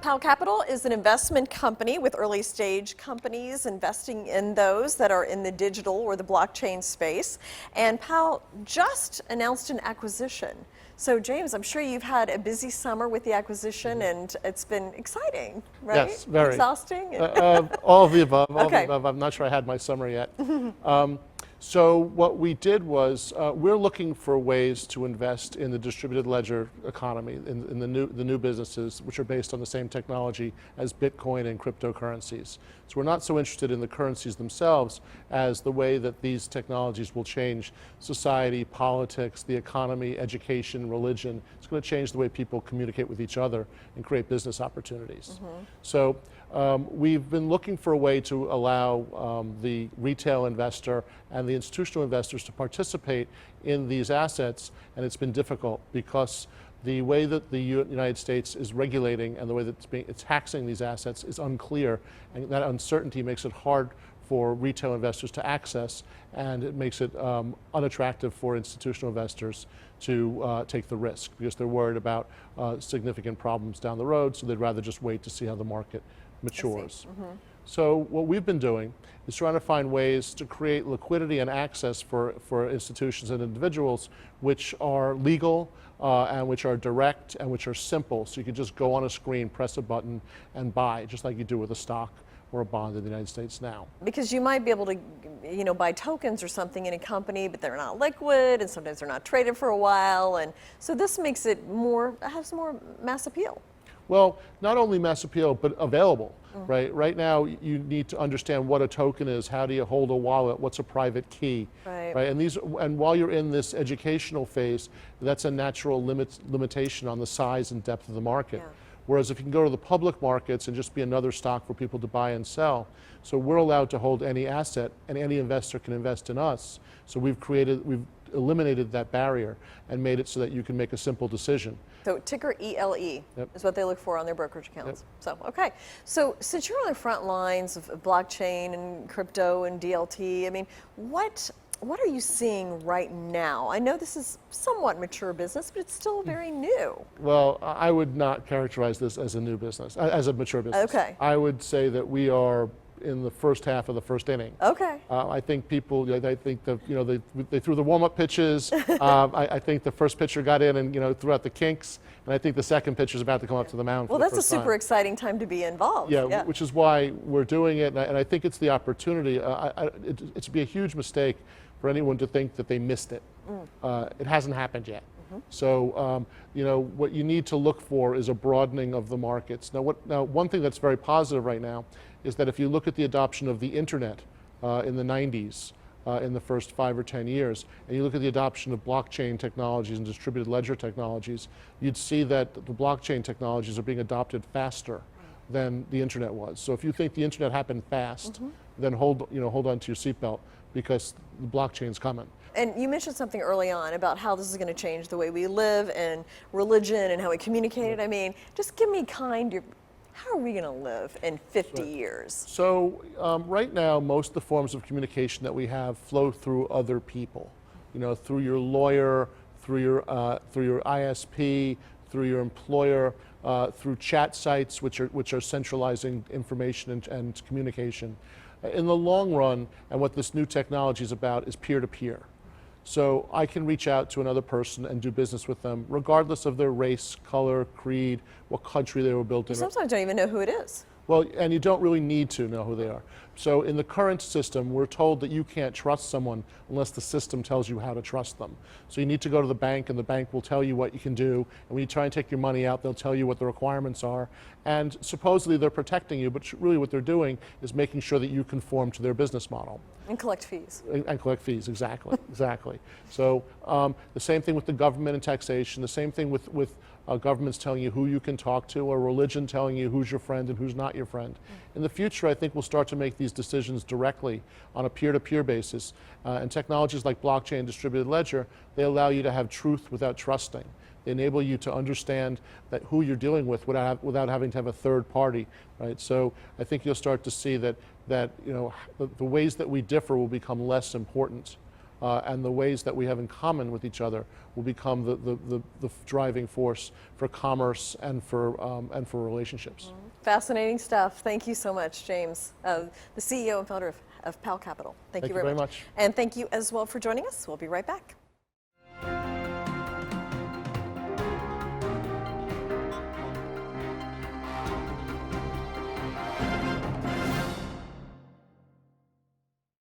PALcapital is an investment company with early stage companies investing in those that are in the digital or the blockchain space. And PAL just announced an acquisition. So James, I'm sure you've had a busy summer with the acquisition and it's been exciting, right? Yes, very. Exhausting? All of the above, all of Okay. the above. I'm not sure I had my summer yet. So what we did was we're looking for ways to invest in the distributed ledger economy, in the new businesses which are based on the same technology as Bitcoin and cryptocurrencies. So we're not so interested in the currencies themselves as the way that these technologies will change society, politics, the economy, education, religion. It's going to change the way people communicate with each other and create business opportunities. So we've been looking for a way to allow the retail investor and the institutional investors to participate in these assets, and it's been difficult because the way that the United States is regulating and the way that it's taxing these assets is unclear, and that uncertainty makes it hard for retail investors to access, and it makes it unattractive for institutional investors to take the risk because they're worried about significant problems down the road, so they'd rather just wait to see how the market matures. So what we've been doing is trying to find ways to create liquidity and access for institutions and individuals which are legal and which are direct and which are simple. So you can just go on a screen, press a button and buy, just like you do with a stock or a bond in the United States now. Because you might be able to, buy tokens or something in a company, but they're not liquid and sometimes they're not traded for a while. And so this makes it has more mass appeal. Well, not only mass appeal, but available, right? Right now, you need to understand what a token is, how do you hold a wallet, what's a private key, right? And while you're in this educational phase, that's a natural limitation on the size and depth of the market. Yeah. Whereas if you can go to the public markets and just be another stock for people to buy and sell, so we're allowed to hold any asset and any investor can invest in us. So we've eliminated that barrier and made it so that you can make a simple decision. So ticker ELE is what they look for on their brokerage accounts. So, okay. So since you're on the front lines of blockchain and crypto and DLT, I mean, what are you seeing right now? I know this is somewhat mature business, but it's still very new. Well, I would not characterize this as a new business, as a mature business. Okay. I would say that we are in the first half of the first inning. Okay. I think people, they think they threw the warm-up pitches. I think the first pitcher got in and threw out the kinks, and I think the second pitcher is about to come up to the mound. Well, that's a super exciting time to be involved. Yeah, which is why we're doing it, and I think it's the opportunity. It'd be a huge mistake for anyone to think that they missed it. It hasn't happened yet. So, what you need to look for is a broadening of the markets. Now, one thing that's very positive right now is that if you look at the adoption of the internet in the 90s, in the first 5 or 10 years, and you look at the adoption of blockchain technologies and distributed ledger technologies, you'd see that the blockchain technologies are being adopted faster than the internet was. So if you think the internet happened fast, then hold on to your seatbelt because the blockchain's coming. And you mentioned something early on about how this is going to change the way we live and religion and how we communicate. I mean, just give me how are we going to live in 50 years? So right now, most of the forms of communication that we have flow through other people. Through your lawyer, through your ISP, through your employer, through chat sites, which are centralizing information and communication. In the long run, and what this new technology is about, is peer-to-peer. So I can reach out to another person and do business with them, regardless of their race, color, creed, what country they were built in. You sometimes don't even know who it is. Well, and you don't really need to know who they are. So in the current system, we're told that you can't trust someone unless the system tells you how to trust them. So you need to go to the bank, and the bank will tell you what you can do. And when you try and take your money out, they'll tell you what the requirements are. And supposedly they're protecting you, but really what they're doing is making sure that you conform to their business model. And collect fees. And collect fees, exactly, exactly. So the same thing with the government and taxation, the same thing with governments telling you who you can talk to, or religion telling you who's your friend and who's not your friend. In the future, I think we'll start to make these decisions directly on a peer-to-peer basis. And technologies like blockchain and distributed ledger, they allow you to have truth without trusting. They enable you to understand that who you're dealing with without having to have a third party, right? So I think you'll start to see that the ways that we differ will become less important and the ways that we have in common with each other will become the driving force for commerce and for relationships. Fascinating stuff. Thank you so much, James, the CEO and founder of PALcapital. Thank you very much. much. And thank you as well for joining us. We'll be right back.